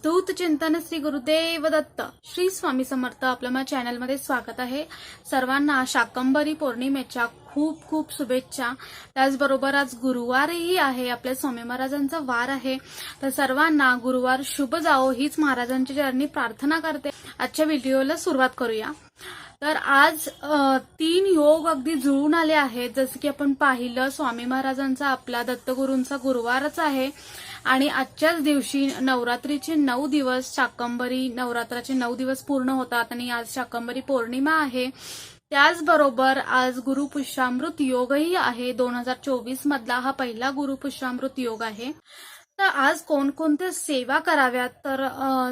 अवधूत चिंतन श्री गुरुदेव दत्त श्री स्वामी समर्थ आपल्या चॅनलमध्ये स्वागत आहे। सर्वांना शाकंभरी पौर्णिमेच्या खूप खूप शुभेच्छा। त्याचबरोबर आज गुरुवारही आहे, आपल्या स्वामी महाराजांचा वार आहे, तर सर्वांना गुरुवार शुभ जाओ हीच महाराजांच्या चरणी प्रार्थना करते। आजच्या व्हिडिओला सुरुवात करूया। तर आज 3 योग अगदी जुळून आले आहेत। जसे की आपण पाहिलं, स्वामी महाराजांचा आपला दत्तगुरूंचा गुरुवारच आहे आणि आजच्याच दिवशी नवरात्रीचे 9 दिवस, शाकंभरी नवरात्राचे 9 दिवस पूर्ण होतात आणि आज शाकंभरी पौर्णिमा आहे। त्याचबरोबर आज गुरुपुष्यामृत योगही आहे। 2024 मधला हा पहिला गुरुपुष्यामृत योग आहे। तर आज कोणकोणत्या सेवा कराव्यात, तर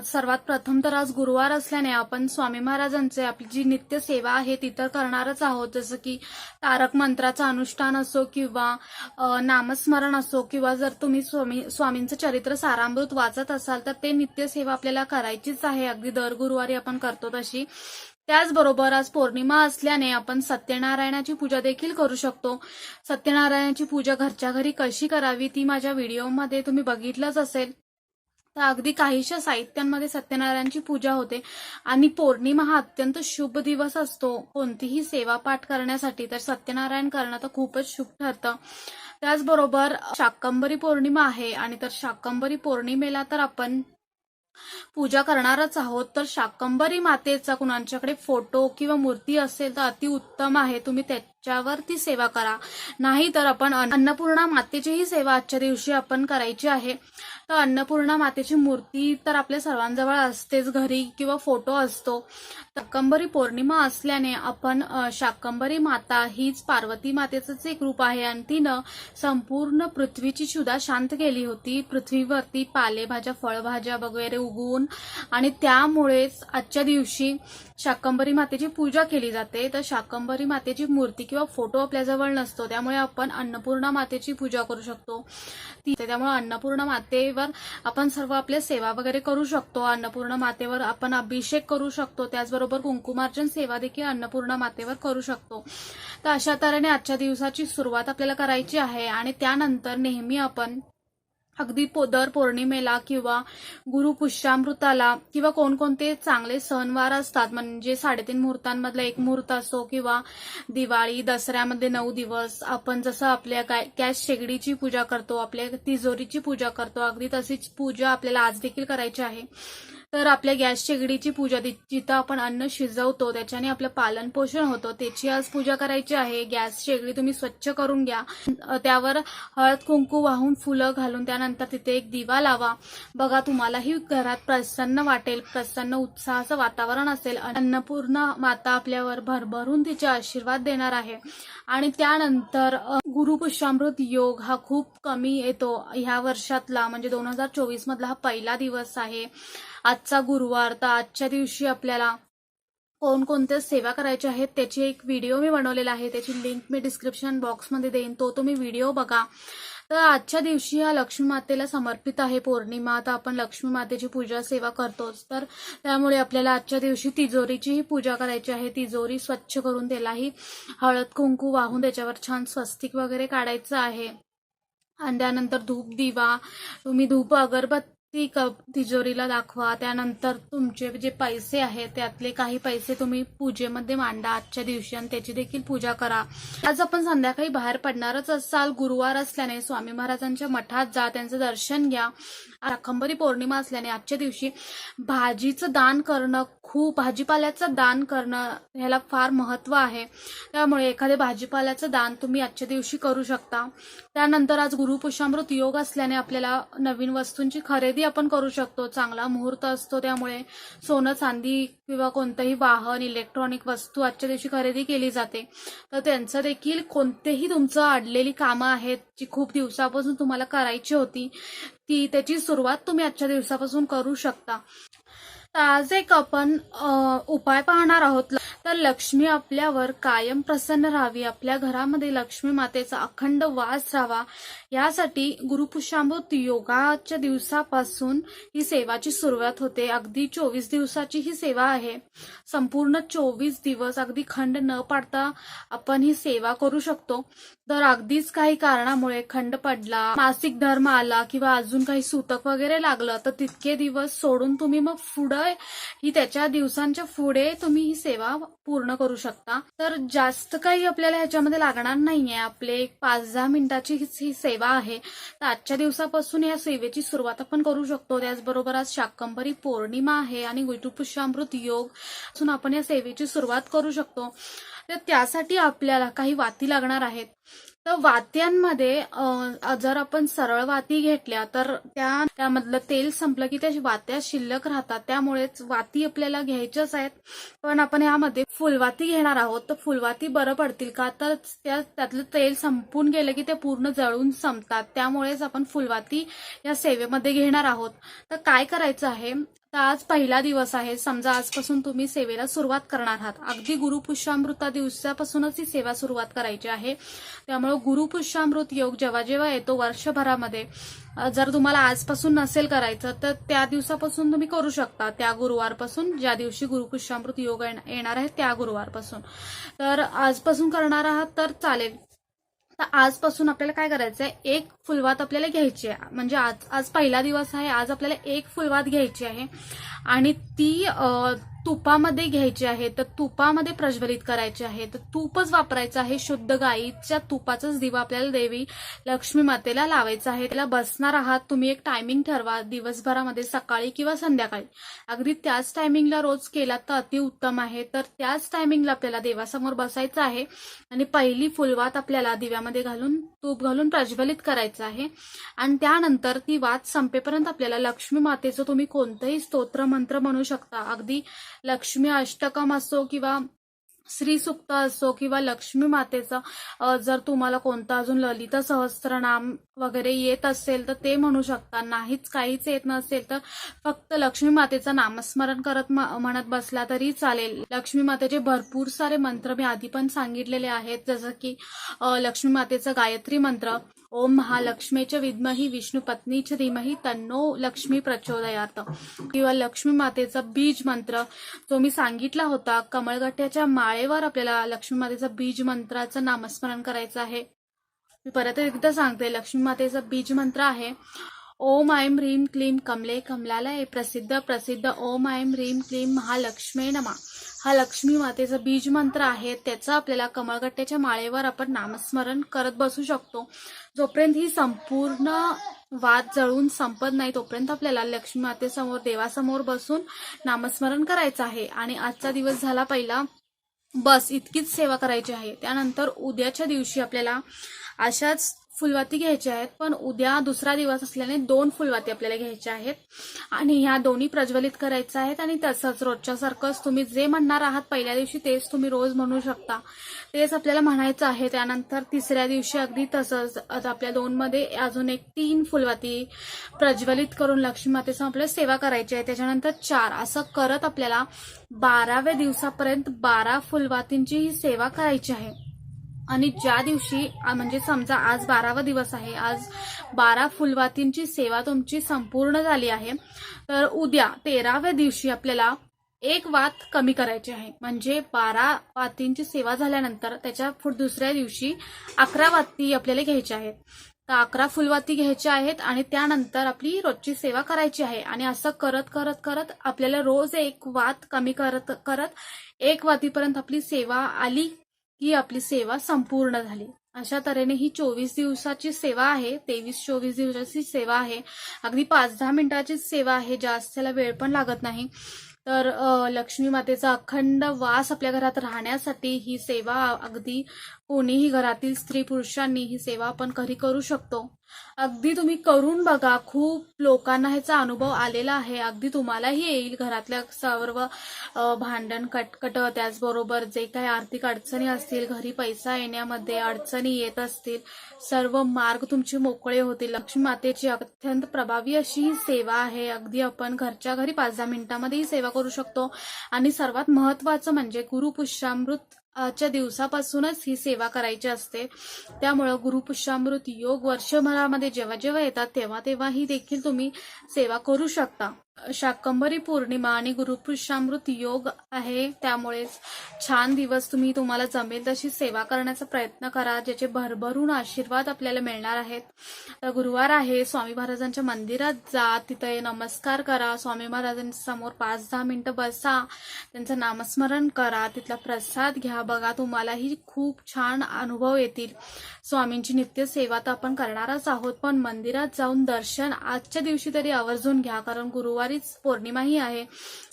सर्वात प्रथम तर आज गुरुवार असल्याने आपण स्वामी महाराजांचे आपली जी नित्य सेवा आहे ती तर करणारच आहोत। जसं की तारक मंत्राचं अनुष्ठान असो किंवा नामस्मरण असो, किंवा जर तुम्ही स्वामींचं चरित्र सारामृत वाचत असाल तर ते नित्य सेवा आपल्याला करायचीच आहे, अगदी दर गुरुवारी आपण करतो तशी। त्याचबरोबर आज पौर्णिमा असल्याने आपण सत्यनारायणाची पूजा देखील करू शकतो। सत्यनारायणाची पूजा घरच्या घरी कशी करावी ती माझ्या व्हिडिओमध्ये तुम्ही बघितलंच असेल। तर अगदी काहीशा साहित्यांमध्ये सत्यनारायणाची पूजा होते आणि पौर्णिमा हा अत्यंत शुभ दिवस असतो कोणतीही सेवा पाठ करण्यासाठी, तर सत्यनारायण करणं तर खूपच शुभ ठरतं। त्याचबरोबर शाकंभरी पौर्णिमा आहे आणि तर शाकंभरी पौर्णिमेला तर आपण पूजा करणारच आहोत। तर शाकंभरी मातेचा कुणाच्याकडे फोटो किंवा मूर्ती असेल तर अतिउत्तम आहे, तुम्ही त्याच्यावर ती सेवा करा। नाही तर आपण अन्नपूर्णा मातेचीही सेवा आजच्या दिवशी आपण करायची आहे। तर अन्नपूर्णा मातेची मूर्ती तर आपल्या सर्वांजवळ असतेच घरी, किंवा फोटो असतो। शाकंभरी पौर्णिमा असल्याने आपण शाकंभरी माता हीच पार्वती मातेचंच एक रूप आहे आणि तिनं संपूर्ण पृथ्वीची क्षुधा शांत केली होती। पृथ्वीवरती पालेभाज्या, फळभाज्या वगैरे उगवून, आणि त्यामुळेच आजच्या दिवशी शाकंभरी मातेची पूजा केली जाते। तर शाकंभरी मातेची मूर्ती किंवा फोटो आपल्याजवळ नसतो, त्यामुळे आपण अन्नपूर्णा मातेची पूजा करू शकतो। त्यामुळे अन्नपूर्णा मातेवर आपण सर्व आपल्या सेवा वगैरे करू शकतो। अन्नपूर्णा मातेवर आपण अभिषेक करू शकतो, त्याचबरोबर कुंकुमार्चन सेवा देखील अन्नपूर्णा मातेवर करू शकतो। तर अशा तऱ्हेने आजच्या दिवसाची सुरुवात आपल्याला करायची आहे आणि त्यानंतर नेहमी आपण अगदी दर पौर्णिमेला किंवा गुरुपुष्यामृताला किंवा कोणकोणते चांगले सणवार असतात, म्हणजे 3.5 मुहूर्तांमधला एक मुहूर्त असो, किंवा दिवाळी दसऱ्यामध्ये 9 दिवस आपण जसं आपल्या गॅस शेगडीची पूजा करतो, आपल्या तिजोरीची पूजा करतो, अगदी तशीच पूजा आपल्याला आज देखील करायची आहे। तर आपल्या गॅस शेगडीची पूजा, जिथं आपण अन्न शिजवतो त्याच्याने आपलं पालन पोषण होतं, त्याची आज पूजा करायची आहे। गॅस शेगडी तुम्ही स्वच्छ करून घ्या, त्यावर हळद कुंकू वाहून फुलं घालून त्यानंतर तिथे एक दिवा लावा। बघा, तुम्हालाही घरात प्रसन्न वाटेल, प्रसन्न उत्साहाचं वातावरण असेल। अन्नपूर्णा माता आपल्यावर भरभरून तिचे आशीर्वाद देणार आहे। आणि त्यानंतर गुरुपुष्यामृत योग हा खूप कमी येतो ह्या वर्षातला, म्हणजे 2024 मधला हा पहिला दिवस आहे, आजचा गुरुवार। तर आजच्या दिवशी आपल्याला कोणकोणत्या सेवा करायच्या आहेत त्याची एक व्हिडिओ मी बनवलेला आहे, त्याची लिंक मी डिस्क्रिप्शन बॉक्समध्ये देईन, तो तुम्ही व्हिडिओ बघा। तर आजच्या दिवशी या लक्ष्मी मातेला समर्पित आहे पौर्णिमा, तर आपण लक्ष्मी मातेची पूजा सेवा करतोच, तर त्यामुळे आपल्याला आजच्या दिवशी तिजोरीचीही पूजा करायची आहे। तिजोरी स्वच्छ करून त्यालाही हळद कुंकू वाहून त्याच्यावर छान स्वस्तिक वगैरे काढायचं आहे। आणि त्यानंतर धूप दिवा, तुम्ही धूप अगरबत्ती तिजोरीला दाखवा। त्यानंतर तुमचे जे पैसे आहेत त्यातले काही पैसे तुम्ही पूजेमध्ये मांडा आजच्या दिवशी आणि त्याची देखील पूजा करा। आज आपण संध्याकाळी बाहेर पडणारच असाल, गुरुवार असल्याने स्वामी महाराजांच्या मठात जा, त्यांचं दर्शन घ्या। शाकंभरी पौर्णिमा असल्याने आजच्या दिवशी भाजीचं दान करणं, भाजीपाल्याचं दान करणं ह्याला फार महत्व आहे, त्यामुळे एखाद्या भाजीपाल्याचं दान तुम्ही आजच्या दिवशी करू शकता। त्यानंतर आज गुरुपुष्यामृत योग असल्याने आपल्याला नवीन वस्तूंची खरेदी आपण करू शकतो, चांगला मुहूर्त असतो, त्यामुळे सोनं चांदी किंवा कोणतंही वाहन, इलेक्ट्रॉनिक वस्तू आजच्या दिवशी खरेदी केली जाते। तर त्यांचं देखील कोणतेही तुमचं अडलेली कामं आहेत जी खूप दिवसापासून तुम्हाला करायची होती, त्याची सुरुवात तुम्ही आजच्या दिवसापासून करू शकता। तर आज एक आपण उपाय पाहणार आहोत। तर लक्ष्मी आपल्यावर कायम प्रसन्न राहावी, आपल्या घरामध्ये लक्ष्मी मातेचा अखंड वास राहावा, यासाठी गुरुपुष्यामृत योगाच्या दिवसापासून ही सेवाची सुरुवात होते. अगदी 24 दिवसाची ही सेवा आहे. संपूर्ण 24 दिवस अगदी खंड न पाडता आपण ही सेवा करू शकतो. तर अगदीच काही कारणामुळे खंड पडला, मासिक धर्म आला किंवा अजून काही सूतक वगैरे लागलं तर तितके दिवस सोडून तुम्ही मग पुढे ही त्याच्या दिवसांच्या पुढे तुम्ही ही सेवा पूर्ण करू शकता. तर जास्त काही आपल्याला ह्याच्यामध्ये लागणार नाहीये. आपले 5-10 मिनिटाची ही सेवा आहे. तर आजच्या दिवसापासून या सेवेची सुरुवात आपण करू शकतो. त्याचबरोबर आज शाकंभरी पौर्णिमा आहे आणि गुरुपुष्यामृत योग असून आपण या सेवेची सुरुवात करू शकतो. तर त्यासाठी आपल्याला काही वाती लागणार आहेत. तर वात्यांमध्ये जर आपण सरळ वाती घेतल्या तर त्यामधलं तेल संपलं की त्या वात्या शिल्लक राहतात. त्यामुळेच वाती आपल्याला घ्यायच्याच आहेत. पण आपण यामध्ये फुलवाती घेणार आहोत. तर फुलवाती बरं पडतील का, तर त्यातलं तेल संपून गेलं की ते पूर्ण जळून संपतात. त्यामुळेच आपण फुलवाती या सेवेमध्ये घेणार आहोत. तर काय करायचं आहे, तर आज पहिला दिवस आहे. समजा आजपासून तुम्ही सेवेला सुरुवात करणार आहात. अगदी गुरुपुष्यामृता दिवसापासूनच ही सेवा सुरुवात करायची आहे. त्यामुळे गुरुपुष्यामृत योग जेव्हा जेव्हा येतो वर्षभरामध्ये, जर तुम्हाला आजपासून नसेल करायचं तर त्या दिवसापासून तुम्ही करू शकता. त्या गुरुवारपासून, ज्या दिवशी गुरुपुष्यामृत योग येणार आहे त्या गुरुवारपासून. तर आजपासून करणार आहात तर चालेल. तर आजपासून आपल्याला काय करायचं आहे, एक फुलवात आपल्याला घ्यायची आहे. म्हणजे आज पहिला दिवस आहे. आज आपल्याला एक फुलवात घ्यायची आहे आणि ती तुपामध्ये घ्यायची आहे. तर तुपामध्ये प्रज्वलित करायची आहे. तर तूपच वापरायचं आहे. शुद्ध गाईच्या तुपाचाच दिवा आपल्याला देवी लक्ष्मी मातेला लावायचा आहे. त्याला बसणार आहात तुम्ही, एक टायमिंग ठरवा दिवसभरामध्ये, सकाळी किंवा संध्याकाळी. अगदी त्याच टायमिंगला रोज केला तर अतिउत्तम आहे. तर त्याच टायमिंगला आपल्याला देवासमोर बसायचं आहे आणि पहिली फुलवात आपल्याला दिव्यामध्ये घालून, तूप घालून प्रज्वलित करायचं आहे. आणि त्यानंतर ती वात संपेपर्यंत आपल्याला लक्ष्मी मातेचं तुम्ही कोणतंही स्तोत्र मंत्र म्हणू शकता. अगदी लक्ष्मी अष्टकम असो किंवा श्रीसुक्त असो किंवा लक्ष्मी मातेचं जर तुम्हाला कोणतं अजून ललित सहस्त्रनाम वगैरे येत असेल तर ते म्हणू शकता. नाहीच काहीच येत नसेल तर फक्त लक्ष्मी मातेचं नामस्मरण करत म्हणत बसला तरी चालेल. लक्ष्मी मातेचे भरपूर सारे मंत्र मी आधी पण सांगितलेले आहेत, जसं की लक्ष्मी मातेचं गायत्री मंत्र, ओम महालक्ष्मीच्या विद्मही विष्णू पत्नीच्या धीमही तन्नो लक्ष्मी प्रचोदयात, किंवा लक्ष्मी मातेचा बीज मंत्र जो मी सांगितला होता. कमळगट्ट्याच्या माळेवर आपल्याला लक्ष्मी मातेचा बीज मंत्राचं नामस्मरण करायचं आहे. मी परत एकदा सांगते, लक्ष्मी मातेचा बीज मंत्र आहे ओम ऐं ह्रीं क्लीं कमले कमलालये प्रसिद्ध प्रसिद्ध ओम ऐं ह्रीं क्लीं महालक्ष्मी नमः. हा लक्ष्मी मातेचा बीज मंत्र आहे. त्याचा आपल्याला कमळगट्ट्याच्या माळेवर आपण नामस्मरण करत बसू शकतो. जोपर्यंत ही संपूर्ण वात जळून संपत नाही तोपर्यंत आपल्याला लक्ष्मी मातेसमोर, देवासमोर बसून नामस्मरण करायचं आहे. आणि आजचा दिवस झाला पहिला, बस इतकीच सेवा करायची आहे. त्यानंतर उद्याच्या दिवशी आपल्याला अशाच फुलवाती घ्यायच्या आहेत, पण उद्या दुसरा दिवस असल्याने 2 फुलवाती आपल्याला घ्यायच्या आहेत आणि ह्या दोन्ही प्रज्वलित करायच्या आहेत. आणि तसंच रोजच्या सारखंच तुम्ही जे म्हणणार आहात पहिल्या दिवशी तेच तुम्ही रोज म्हणू शकता, तेच आपल्याला म्हणायचं आहे. त्यानंतर तिसऱ्या दिवशी अगदी तसंच आपल्या 2 मध्ये अजून एक 3 फुलवाती प्रज्वलित करून लक्ष्मी मातेचं आपल्याला सेवा करायची आहे. त्याच्यानंतर 4 असं करत आपल्याला 12व्या दिवसापर्यंत 12 फुलवातींची ही सेवा करायची आहे. आणि ज्या दिवशी, म्हणजे समजा आज 12वा दिवस आहे, आज 12 फुलवातींची सेवा तुमची संपूर्ण झाली आहे, तर उद्या 13व्या दिवशी आपल्याला एक वात कमी करायची आहे. म्हणजे 12 वातींची सेवा झाल्यानंतर त्याच्या दुसऱ्या दिवशी 11 वाती आपल्याला घ्यायच्या आहेत. तर 11 फुलवाती घ्यायच्या आहेत आणि त्यानंतर आपली रोजची सेवा करायची आहे. आणि असं करत करत करत आपल्याला रोज एक वात कमी करत करत 1 वातीपर्यंत आपली सेवा आली की आपली सेवा संपूर्ण झाली. अशा तऱ्हेने ही 24 दिवसाची सेवा आहे, 23-24 दिवसाची सेवा आहे. अगदी 5-10 मिनिटाची सेवा आहे, जास्त त्याला वेळ पण लागत नाही. तर लक्ष्मी मातेचा अखंड वास आपल्या घरात राहण्यासाठी ही सेवा अगदी कोणीही घरातील स्त्री पुरुषांनी ही सेवा आपण घरी करू शकतो. अगदी तुम्ही करून बघा, खूप लोकांना ह्याचा अनुभव आलेला आहे. अगदी तुम्हालाही येईल. घरातल्या सर्व भांडण कटकट, त्याचबरोबर जे काही आर्थिक अडचणी असतील, घरी पैसा येण्यामध्ये अडचणी येत असतील, सर्व मार्ग तुमचे मोकळे होतील. लक्ष्मी मातेची अत्यंत प्रभावी अशी ही सेवा आहे. अगदी आपण घरच्या घरी 5-10 मिनिटांमध्ये ही सेवा करू करू शकतो. आणि सर्वात महत्त्वाचं म्हणजे गुरुपुष्यामृत च्या दिवसापासूनच ही सेवा करायची असते. त्यामुळं गुरुपुष्यामृत योग वर्षभरामध्ये जेव्हा जेव्हा येतात तेव्हा तेव्हाही देखील तुम्ही सेवा करू शकता. शाकंभरी पौर्णिमा आणि गुरुपुष्यामृत योग आहे, त्यामुळे छान दिवस तुम्हाला जमेल तशी सेवा करण्याचा प्रयत्न करा, ज्याचे भरभरून आशीर्वाद आपल्याला मिळणार आहेत. तर गुरुवार आहे, स्वामी महाराजांच्या मंदिरात जा, तिथे नमस्कार करा, स्वामी महाराजांच्या समोर 5-10 मिनिटं बसा, त्यांचं नामस्मरण करा, तिथला प्रसाद घ्या. बघा तुम्हालाही खूप छान अनुभव येतील. स्वामींची नित्य सेवा तर आपण करणारच आहोत, पण मंदिरात जाऊन दर्शन आजच्या दिवशी तरी आवर्जून घ्या, कारण गुरुवारीच पौर्णिमाही आहे.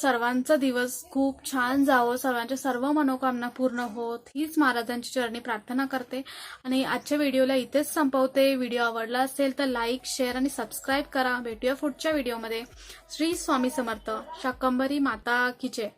सर्वांचा दिवस खूप छान जावो, सर्वांच्या सर्व मनोकामना पूर्ण होत हीच महाराजांची चरणी प्रार्थना करते. आणि आजच्या व्हिडिओला इथेच संपवते. व्हिडिओ आवडला असेल तर लाईक, शेअर आणि सबस्क्राईब करा. भेटूया पुढच्या व्हिडिओमध्ये. श्री स्वामी समर्थ. शाकंभरी माता की जय.